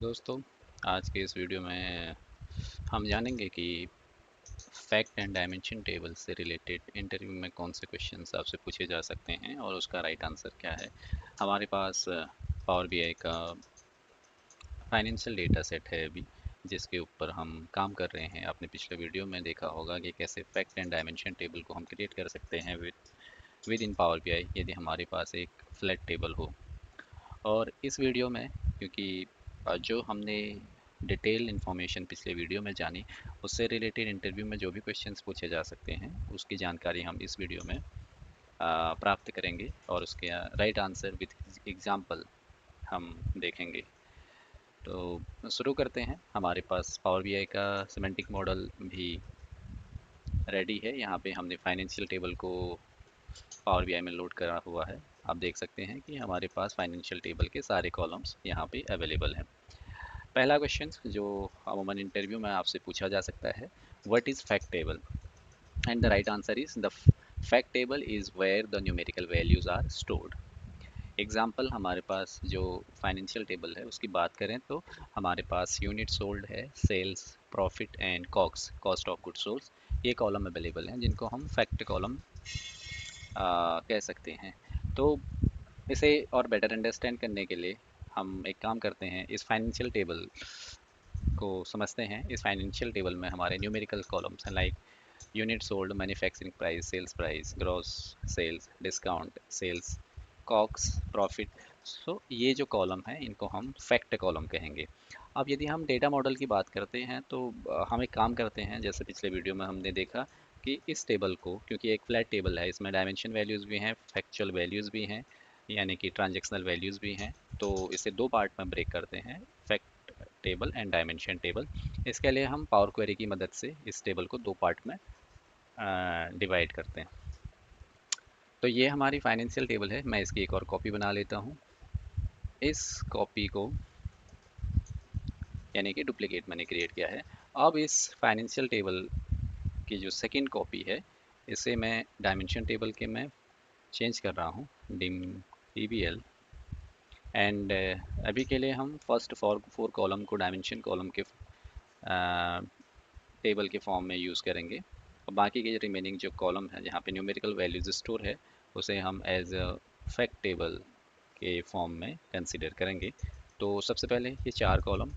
दोस्तों, आज के इस वीडियो में हम जानेंगे कि फैक्ट एंड डायमेंशन टेबल से रिलेटेड इंटरव्यू में कौन से क्वेश्चंस आपसे पूछे जा सकते हैं और उसका राइट आंसर क्या है। हमारे पास पावर बीआई का फाइनेंशियल डेटा सेट है अभी, जिसके ऊपर हम काम कर रहे हैं। आपने पिछले वीडियो में देखा होगा कि कैसे फैक्ट एंड डायमेंशन टेबल को हम क्रिएट कर सकते हैं विद इन पावर बीआई यदि हमारे पास एक फ्लैट टेबल हो। और इस वीडियो में, क्योंकि जो हमने डिटेल इन्फॉर्मेशन पिछले वीडियो में जानी, उससे रिलेटेड इंटरव्यू में जो भी क्वेश्चंस पूछे जा सकते हैं उसकी जानकारी हम इस वीडियो में प्राप्त करेंगे और उसके राइट आंसर विद एग्जांपल हम देखेंगे। तो शुरू करते हैं। हमारे पास पावर बीआई का सिमेंटिक मॉडल भी रेडी है। यहाँ पे हमने फाइनेंशियल टेबल को पावर बीआई में लोड करा हुआ है। आप देख सकते हैं कि हमारे पास फाइनेंशियल टेबल के सारे कॉलम्स यहाँ पे अवेलेबल हैं। पहला क्वेश्चन जो अमूमन इंटरव्यू में आपसे पूछा जा सकता है, what is fact table? And the right answer is the fact table is where the numerical values are stored. Example, हमारे पास जो फाइनेंशियल टेबल है उसकी बात करें तो हमारे पास यूनिट सोल्ड है, sales, profit and COGS, cost of good sold, ये कॉलम अवेलेबल हैं जिनको हम फैक्ट कॉलम कह सकते हैं। तो इसे और बेटर अंडरस्टैंड करने के लिए हम एक काम करते हैं, इस फाइनेंशियल टेबल को समझते हैं। इस फाइनेंशियल टेबल में हमारे न्यूमेरिकल कॉलम्स हैं, like unit sold, manufacturing price, sales price, gross sales, discount sales, COGS, profit. So ये जो कॉलम है इनको हम फैक्ट कॉलम कहेंगे। अब यदि हम डेटा मॉडल की बात करते हैं तो हम एक काम करते हैं, जैसे पिछले वीडियो में हमने देखा कि इस टेबल को, क्योंकि एक फ्लैट टेबल है, इसमें डायमेंशन वैल्यूज़ भी हैं, फैक्चुअल वैल्यूज़ भी हैं, यानी कि ट्रांजेक्शनल वैल्यूज़ भी हैं। तो इसे दो पार्ट में ब्रेक करते हैं, fact table and dimension table. इसके लिए हम पावर क्वेरी की मदद से इस टेबल को दो पार्ट में डिवाइड करते हैं। तो ये हमारी फाइनेंशियल टेबल है। मैं इसकी एक और कॉपी बना लेता हूँ। इस कॉपी को, यानी कि डुप्लीकेट मैंने क्रिएट किया है। अब इस फाइनेंशियल टेबल की जो सेकंड कॉपी है, इसे मैं डायमेंशन टेबल के में चेंज कर रहा हूँ, डिम pbl। एंड अभी के लिए हम फर्स्ट फोर कॉलम को डायमेंशन कॉलम के टेबल के फॉर्म में यूज़ करेंगे, और बाकी के रिमेनिंग जो कॉलम है जहाँ पे न्यूमेरिकल वैल्यूज स्टोर है उसे हम एज अ फैक्ट टेबल के फॉर्म में कंसिडर करेंगे। तो सबसे पहले ये चार कॉलम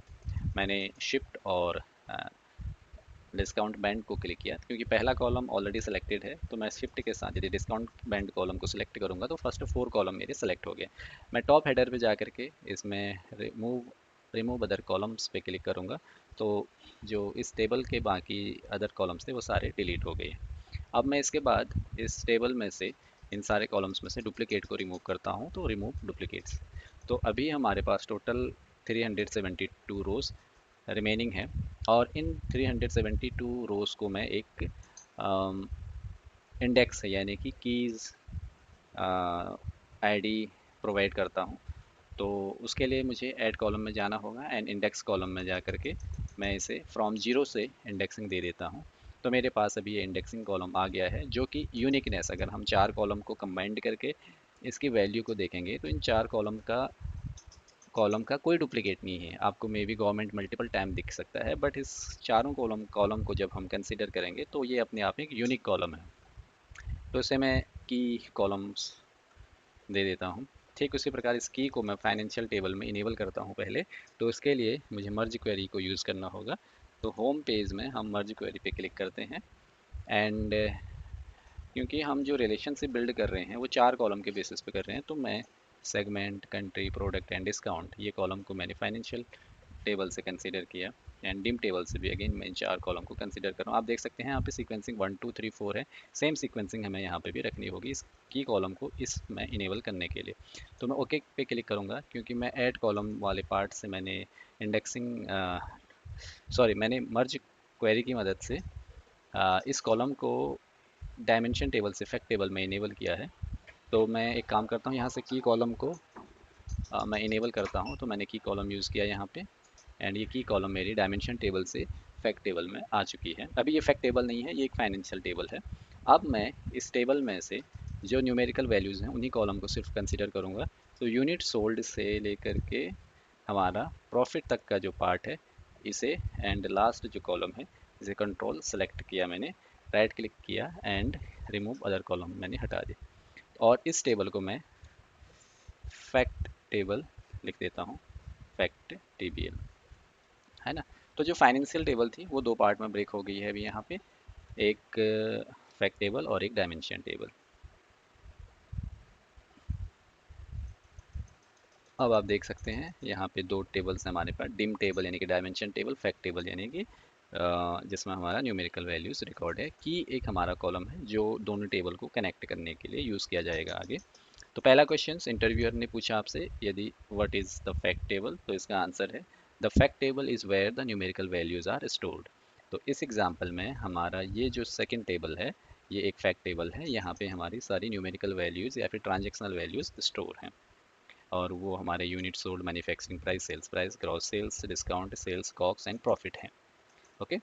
मैंने शिफ्ट और डिस्काउंट बैंड को क्लिक किया, क्योंकि पहला कॉलम ऑलरेडी सेलेक्टेड है। तो मैं शिफ्ट के साथ यदि डिस्काउंट बैंड कॉलम को सिलेक्ट करूंगा तो फर्स्ट फोर कॉलम मेरे सेलेक्ट हो गए। मैं टॉप हेडर पे जा करके इसमें रिमूव अदर कॉलम्स पे क्लिक करूंगा, तो जो इस टेबल के बाकी अदर कॉलम्स थे वो सारे डिलीट हो गए। अब मैं इसके बाद इस टेबल में से, इन सारे कॉलम्स में से डुप्लीकेट को रिमूव करता हूँ, तो रिमूव डुप्लीकेट्स। तो अभी हमारे पास टोटल 372 रोज़ रिमेनिंग है, और इन 372 रोज़ को मैं एक इंडेक्स, यानी कि कीज़ आईडी प्रोवाइड करता हूँ। तो उसके लिए मुझे ऐड कॉलम में जाना होगा एंड इंडेक्स कॉलम में जा करके मैं इसे फ्रॉम जीरो से इंडेक्सिंग दे देता हूँ। तो मेरे पास अभी ये इंडेक्सिंग कॉलम आ गया है, जो कि यूनिकनेस, अगर हम चार कॉलम को कंबाइंड करके इसकी वैल्यू को देखेंगे तो इन चार कॉलम का कोई डुप्लीकेट नहीं है। आपको may be government multiple time दिख सकता है, बट इस चारों कॉलम को जब हम कंसिडर करेंगे तो ये अपने आप में एक यूनिक कॉलम है। तो इसे मैं की कॉलम्स दे देता हूँ। ठीक उसी प्रकार इस की को मैं फाइनेंशियल टेबल में इनेबल करता हूँ पहले। तो इसके लिए मुझे मर्ज क्वेरी को यूज़ करना होगा। तो होम पेज में हम मर्ज क्वेरी पे क्लिक करते हैं, एंड क्योंकि हम जो रिलेशनशिप बिल्ड कर रहे हैं वो चार कॉलम के बेसिस पे कर रहे हैं, तो मैं segment, country, product and discount, ये कॉलम को मैंने फाइनेंशियल टेबल से कंसीडर किया, एंड डिम टेबल से भी अगेन मैं इन चार कॉलम को कंसीडर कर रहा हूँ। आप देख सकते हैं यहाँ पे सीक्वेंसिंग 1 2 3 4 है। सेम सीक्वेंसिंग हमें यहाँ पे भी रखनी होगी इस की कॉलम को इसमें इनेबल करने के लिए। तो मैं ओके पे क्लिक करूँगा, क्योंकि मैं ऐड कॉलम वाले पार्ट से मैंने इंडेक्सिंग मैंने मर्ज क्वेरी की मदद से इस कॉलम को डायमेंशन टेबल से फैक्ट टेबल में इनेबल किया है। तो मैं एक काम करता हूँ, यहाँ से की कॉलम को मैं इनेबल करता हूँ। तो मैंने की कॉलम यूज़ किया यहाँ पे, एंड ये की कॉलम मेरी डायमेंशन टेबल से फैक्ट टेबल में आ चुकी है। अभी ये फैक्ट टेबल नहीं है, ये एक फाइनेंशियल टेबल है। अब मैं इस टेबल में से जो न्यूमेरिकल वैल्यूज़ हैं उन्हीं कॉलम को सिर्फ कंसीडर करूँगा। तो यूनिट सोल्ड से लेकर के हमारा प्रॉफिट तक का जो पार्ट है इसे, एंड लास्ट जो कॉलम है इसे कंट्रोल सेलेक्ट किया मैंने, राइट क्लिक किया एंड रिमूव अदर कॉलम मैंने हटा दिया। और इस टेबल को मैं फैक्ट टेबल लिख देता हूँ, फैक्ट टीबीएल, है ना। तो जो फाइनेंशियल टेबल थी वो दो पार्ट में ब्रेक हो गई है अभी यहाँ पे, एक फैक्ट टेबल और एक डायमेंशन टेबल। अब आप देख सकते हैं यहाँ पे दो टेबल्स हैं हमारे पास, डिम टेबल यानी कि डायमेंशन टेबल, फैक्ट टेबल यानी कि जिसमें हमारा न्यूमेरिकल वैल्यूज रिकॉर्ड है, की एक हमारा कॉलम है जो दोनों टेबल को कनेक्ट करने के लिए यूज़ किया जाएगा आगे। तो पहला क्वेश्चन इंटरव्यूअर ने पूछा आपसे, यदि what is the fact table, तो इसका आंसर है the fact table is where the numerical values are stored. तो इस एग्जाम्पल में हमारा ये जो सेकेंड टेबल है ये एक फैक्ट टेबल है, यहाँ पे हमारी सारी न्यूमेरिकल वैल्यूज़ या फिर ट्रांजेक्शनल वैल्यूज़ स्टोर हैं, और वो हमारे unit sold, manufacturing price, sales price, gross sales, discount, sales cost and profit हैं। ओके।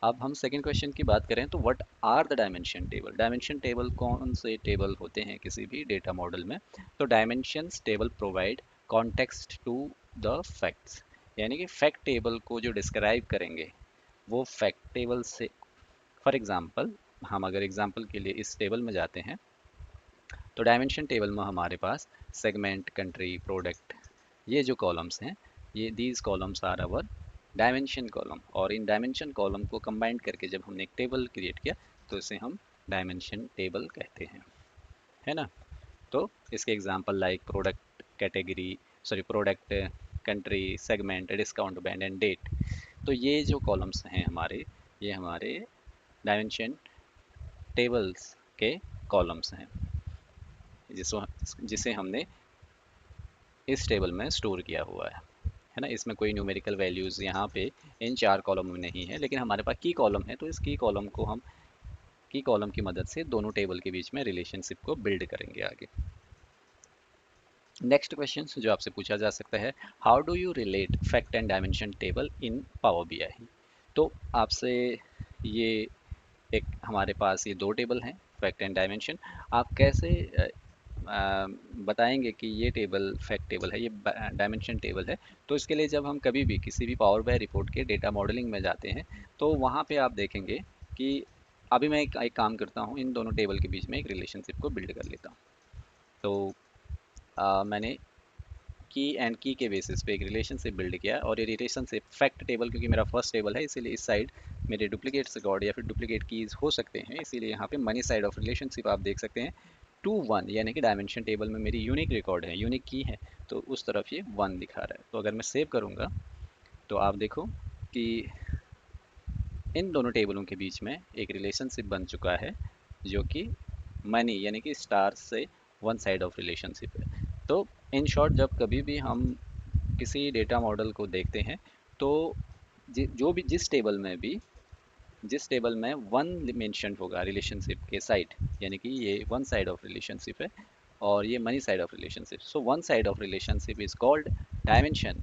अब हम सेकंड क्वेश्चन की बात करें तो what are the dimension table. Dimension table कौन से टेबल होते हैं किसी भी डेटा मॉडल में, तो dimensions table provide context to the facts, यानी कि फैक्ट टेबल को जो डिस्क्राइब करेंगे वो फैक्ट टेबल से। फॉर एग्जांपल, हम अगर एग्जांपल के लिए इस टेबल में जाते हैं तो डायमेंशन टेबल में हमारे पास सेगमेंट, कंट्री, प्रोडक्ट, ये जो कॉलम्स हैं, ये these columns are our dimension column, और इन डायमेंशन कॉलम को कंबाइन करके जब हमने एक टेबल क्रिएट किया तो इसे हम डायमेंशन टेबल कहते हैं, है ना। तो इसके example like product category, sorry product, country, segment, discount, band and date. तो ये जो कॉलम्स हैं हमारे, ये हमारे डायमेंशन टेबल्स के कॉलम्स हैं, जिसे हमने इस टेबल में स्टोर किया हुआ है ना। इसमें कोई न्यूमेरिकल वैल्यूज़ यहाँ पे इन चार कॉलम में नहीं है, लेकिन हमारे पास की कॉलम है, तो इस की कॉलम को हम की कॉलम की मदद से दोनों टेबल के बीच में रिलेशनशिप को बिल्ड करेंगे आगे। नेक्स्ट क्वेश्चन जो आपसे पूछा जा सकता है, how do you relate fact and dimension table in power BI. तो आपसे ये एक हमारे पास ये दो टेबल हैं, फैक्ट एंड डायमेंशन, आप कैसे बताएंगे कि ये टेबल फैक्ट टेबल है, ये डायमेंशन टेबल है। तो इसके लिए जब हम कभी भी किसी भी पावर बाय रिपोर्ट के डेटा मॉडलिंग में जाते हैं तो वहाँ पे आप देखेंगे कि अभी मैं एक काम करता हूँ, इन दोनों टेबल के बीच में एक रिलेशनशिप को बिल्ड कर लेता हूँ। तो मैंने की एंड की के बेसिस पे एक रिलेशनशिप बिल्ड किया, और ये रिलेशनशिप फैक्ट टेबल, क्योंकि मेरा फर्स्ट टेबल है इसीलिए इस साइड मेरे डुप्लीकेट रिकॉर्ड या फिर डुप्लीकेट कीज हो सकते हैं, इसीलिए यहाँ पे मनी साइड ऑफ रिलेशनशिप आप देख सकते हैं 2 1, यानी कि डायमेंशन टेबल में मेरी यूनिक रिकॉर्ड है, यूनिक की है, तो उस तरफ ये 1 दिखा रहा है। तो अगर मैं सेव करूँगा तो आप देखो कि इन दोनों टेबलों के बीच में एक रिलेशनशिप बन चुका है, जो कि मनी यानी कि स्टार से वन साइड ऑफ रिलेशनशिप है। तो इन शॉर्ट, जब कभी भी हम किसी डेटा मॉडल को देखते हैं तो जो भी जिस टेबल में वन मेंशन होगा रिलेशनशिप के साइड, यानी कि ये वन साइड ऑफ रिलेशनशिप है और ये money side of relationship, so one side of relationship is called dimension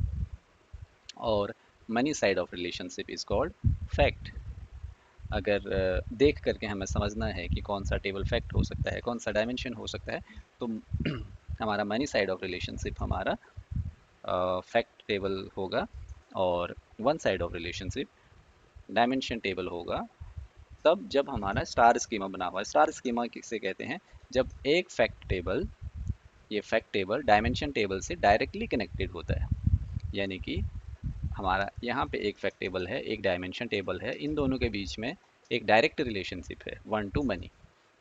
और money side of relationship is called fact. अगर देख करके हमें समझना है कि कौन सा टेबल फैक्ट हो सकता है, कौन सा डायमेंशन हो सकता है, तो हमारा मनी साइड ऑफ रिलेशनशिप हमारा फैक्ट टेबल होगा, और one side of relationship dimension table होगा तब जब हमारा स्टार स्कीमा बना हुआ है। स्टार स्कीमा किसे कहते हैं, जब एक फैक्ट टेबल, ये फैक्ट टेबल डायमेंशन टेबल से डायरेक्टली कनेक्टेड होता है, यानी कि हमारा यहाँ पे एक फैक्ट टेबल है, एक डायमेंशन टेबल है, इन दोनों के बीच में एक डायरेक्ट रिलेशनशिप है, वन टू मनी।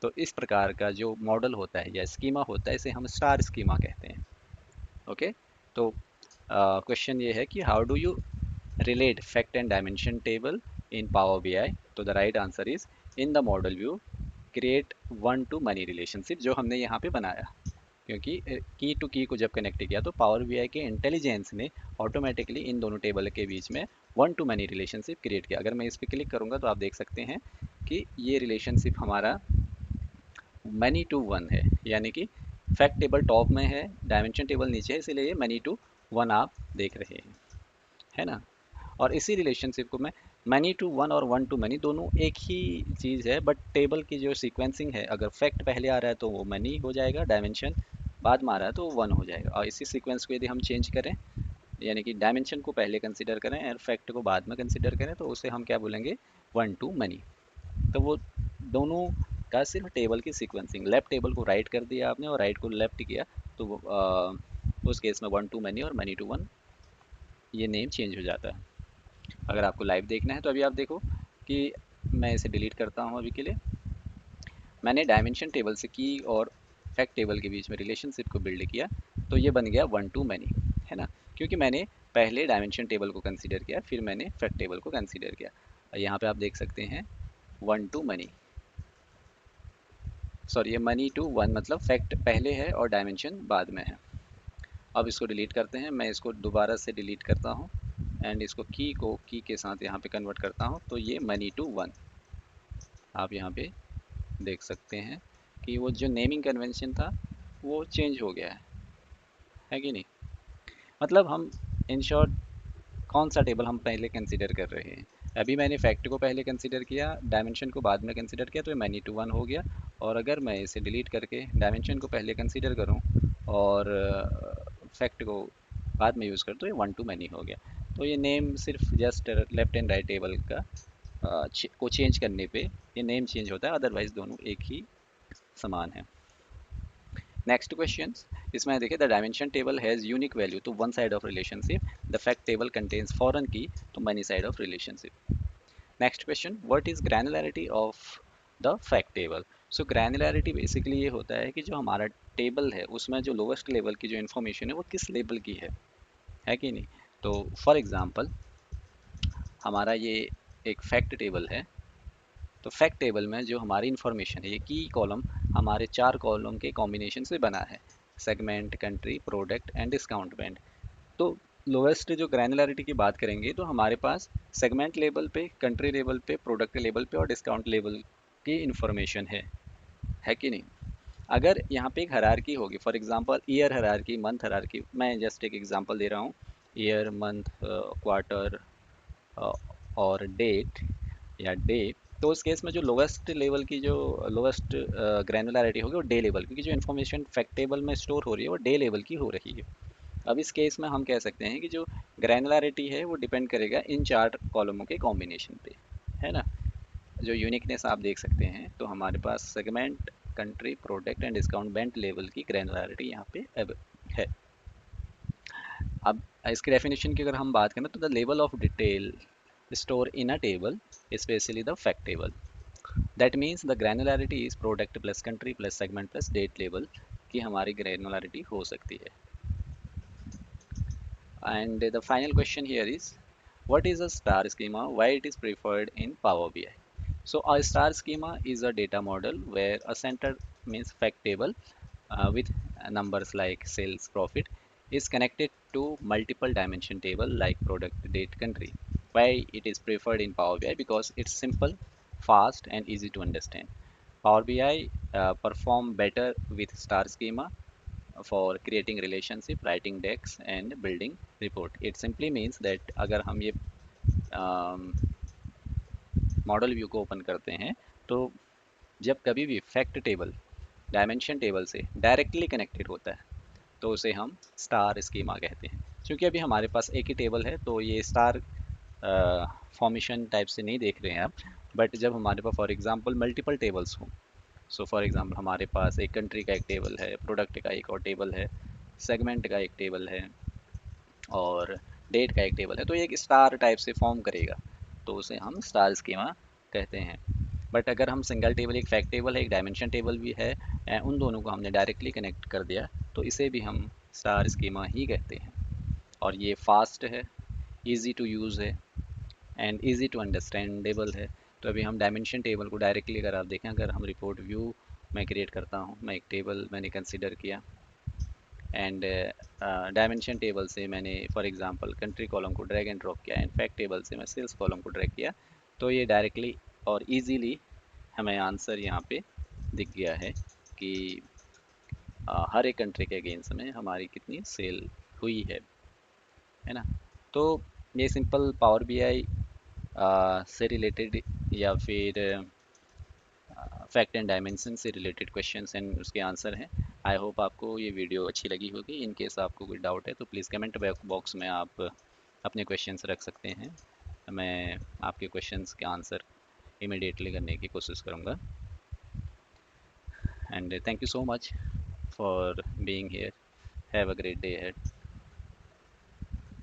तो इस प्रकार का जो मॉडल होता है या स्कीमा होता है, इसे हम स्टार स्कीमा कहते हैं। ओके। तो क्वेश्चन ये है कि how do you relate fact and dimension table in Power BI? तो the right answer is in the model view create one to many relationship, जो हमने यहाँ पे बनाया, क्योंकि की टू की को जब कनेक्ट किया तो पावर बीआई के इंटेलिजेंस ने ऑटोमेटिकली इन दोनों टेबल के बीच में one two many relationship create किया। अगर मैं इस पर क्लिक करूँगा तो आप देख सकते हैं कि ये रिलेशनशिप हमारा मनी टू वन है, यानी कि फैक्ट टेबल टॉप में है, डायमेंशन टेबल नीचे है, इसीलिए ये मनी टू वन आप देख रहे हैं, है ना। और इसी रिलेशनशिप को मैं मनी टू वन और वन टू मनी दोनों एक ही चीज़ है, बट टेबल की जो सीक्वेंसिंग है, अगर फैक्ट पहले आ रहा है तो वो मनी हो जाएगा, डायमेंशन बाद में आ रहा है तो वन हो जाएगा, और इसी सीक्वेंस को यदि हम चेंज करें यानी कि डायमेंशन को पहले कंसिडर करें और फैक्ट को बाद में कंसिडर करें, तो उसे हम क्या बोलेंगे, वन टू मनी। तो वो दोनों का सिर्फ टेबल की सीक्वेंसिंग, लेफ्ट टेबल को राइट कर दिया आपने और राइट को लेफ्ट किया, तो उस केस में वन टू मनी और मनी टू वन ये नेम चेंज हो जाता है। अगर आपको लाइव देखना है तो अभी आप देखो कि मैं इसे डिलीट करता हूँ अभी के लिए। मैंने डायमेंशन टेबल से की और फैक्ट टेबल के बीच में रिलेशनशिप को बिल्ड किया, तो ये बन गया वन टू मैनी, है ना, क्योंकि मैंने पहले डायमेंशन टेबल को कंसीडर किया, फिर मैंने फैक्ट टेबल को कंसीडर किया। यहाँ पे आप देख सकते हैं वन टू मनी, सॉरी ये मनी टू वन, मतलब फैक्ट पहले है और डायमेंशन बाद में है। अब इसको डिलीट करते हैं, मैं इसको दोबारा से डिलीट करता हूँ एंड इसको की को की के साथ यहाँ पे कन्वर्ट करता हूँ, तो ये मनी टू वन। आप यहाँ पे देख सकते हैं कि वो जो नेमिंग कन्वेंशन था वो चेंज हो गया है कि नहीं। मतलब हम इन शॉर्ट कौन सा टेबल हम पहले कंसीडर कर रहे हैं। अभी मैंने फैक्ट को पहले कंसीडर किया, डायमेंशन को बाद में कंसीडर किया, तो ये मैनी टू वन हो गया। और अगर मैं इसे डिलीट करके डायमेंशन को पहले कंसीडर करूं और फैक्ट को बाद में यूज़ करूँ, तो ये वन टू मैनी हो गया। तो ये नेम सिर्फ just left and right table का को चेंज करने पे ये नेम चेंज होता है, अदरवाइज दोनों एक ही समान है। नेक्स्ट क्वेश्चन, इसमें देखिए the dimension table has unique value to one side of relationship, the fact table contains foreign key to money side of relationship. Next question, what is granularity of the fact table. So granularity basically ये होता है कि जो हमारा table है उसमें जो lowest level की जो इन्फॉर्मेशन है वो किस लेवल की है कि नहीं। तो फॉर एग्जांपल हमारा ये एक फैक्ट टेबल है, तो फैक्ट टेबल में जो हमारी इन्फॉर्मेशन है ये की कॉलम हमारे चार कॉलम के कॉम्बिनेशन से बना है, segment, country, product and discount band. तो लोएस्ट जो ग्रैनुलरिटी की बात करेंगे तो हमारे पास सेगमेंट लेवल पे, कंट्री लेवल पे, प्रोडक्ट लेवल पे और डिस्काउंट लेवल की इन्फॉर्मेशन है कि नहीं। अगर यहाँ पे एक हरारकी होगी, for example year hierarchy, month hierarchy, मैं जस्ट एक एग्जांपल दे रहा हूँ, ईयर, मंथ, क्वार्टर और डेट या डे, तो उस केस में जो लोवेस्ट लेवल की जो लोवेस्ट ग्रैनुलरिटी होगी वो डे लेवल, क्योंकि जो इन्फॉर्मेशन फैक्ट टेबल में स्टोर हो रही है वो डे लेवल की हो रही है। अब इस केस में हम कह सकते हैं कि जो ग्रैनुलरिटी है वो डिपेंड करेगा इन चार कॉलमों के कॉम्बिनेशन पे, है ना। जो यूनिकनेस आप देख सकते हैं, तो हमारे पास segment, country, product and discount band level की ग्रैनुलरिटी यहाँ पे अब है। अब इसकी डेफिनेशन की अगर हम बात करें तो the level of detail store in a table, specially the fact table, that means the granularity is product plus country plus segment plus date level की हमारी ग्रैनुलरिटी हो सकती है। And the final question here is, what is a star schema? Why it is preferred in Power BI? So a star schema is a data model where a center means fact table with numbers like sales, profit is connected to multiple dimension table like product, date, country. Why it is preferred in Power BI? Because it's simple, fast and easy to understand. Power BI perform better with star schema for creating relationship, writing decks and building report. It simply means that अगर हम ये model view को open करते हैं, तो जब कभी भी फैक्ट टेबल डायमेंशन टेबल से डायरेक्टली कनेक्टेड होता है तो उसे हम स्टार स्कीमा कहते हैं। क्योंकि अभी हमारे पास एक ही टेबल है तो ये स्टार फॉर्मेशन टाइप से नहीं देख रहे हैं आप, बट जब हमारे पास फॉर एग्जांपल मल्टीपल टेबल्स हों, सो फॉर एग्जांपल हमारे पास एक कंट्री का एक टेबल है, प्रोडक्ट का एक और टेबल है, सेगमेंट का एक टेबल है और डेट का एक टेबल है, तो ये एक स्टार टाइप से फॉर्म करेगा, तो उसे हम स्टार स्कीमा कहते हैं। बट अगर हम सिंगल टेबल, एक फैक्ट टेबल है, एक डायमेंशन टेबल भी है, उन दोनों को हमने डायरेक्टली कनेक्ट कर दिया, तो इसे भी हम स्टार स्कीमा ही कहते हैं। और ये फास्ट है, ईजी टू यूज़ है एंड ईजी टू अंडरस्टैंडेबल है। तो अभी हम डायमेंशन टेबल को डायरेक्टली अगर आप देखें, अगर हम रिपोर्ट व्यू मैं क्रिएट करता हूँ, मैं एक टेबल मैंने कंसिडर किया एंड डायमेंशन टेबल से मैंने फॉर एग्जांपल कंट्री कॉलम को ड्रैग एंड ड्रॉप किया एंड फैक्ट टेबल से मैं सेल्स कॉलम को ड्रैग किया, तो ये डायरेक्टली और इजीली हमें आंसर यहाँ पे दिख गया है कि हर एक कंट्री के अगेंस्ट में हमारी कितनी सेल हुई है ना। तो ये सिंपल पावर बीआई से रिलेटेड या फिर फैक्ट एंड डायमेंशन से रिलेटेड क्वेश्चंस एंड उसके आंसर हैं। आई होप आपको ये वीडियो अच्छी लगी होगी। इन केस आपको कोई डाउट है तो प्लीज़ कमेंट बॉक्स में आप अपने क्वेश्चंस रख सकते हैं। मैं आपके क्वेश्चंस के आंसर इमिडिएटली करने की कोशिश करूँगा। And thank you so much for being here. Have a great day ahead.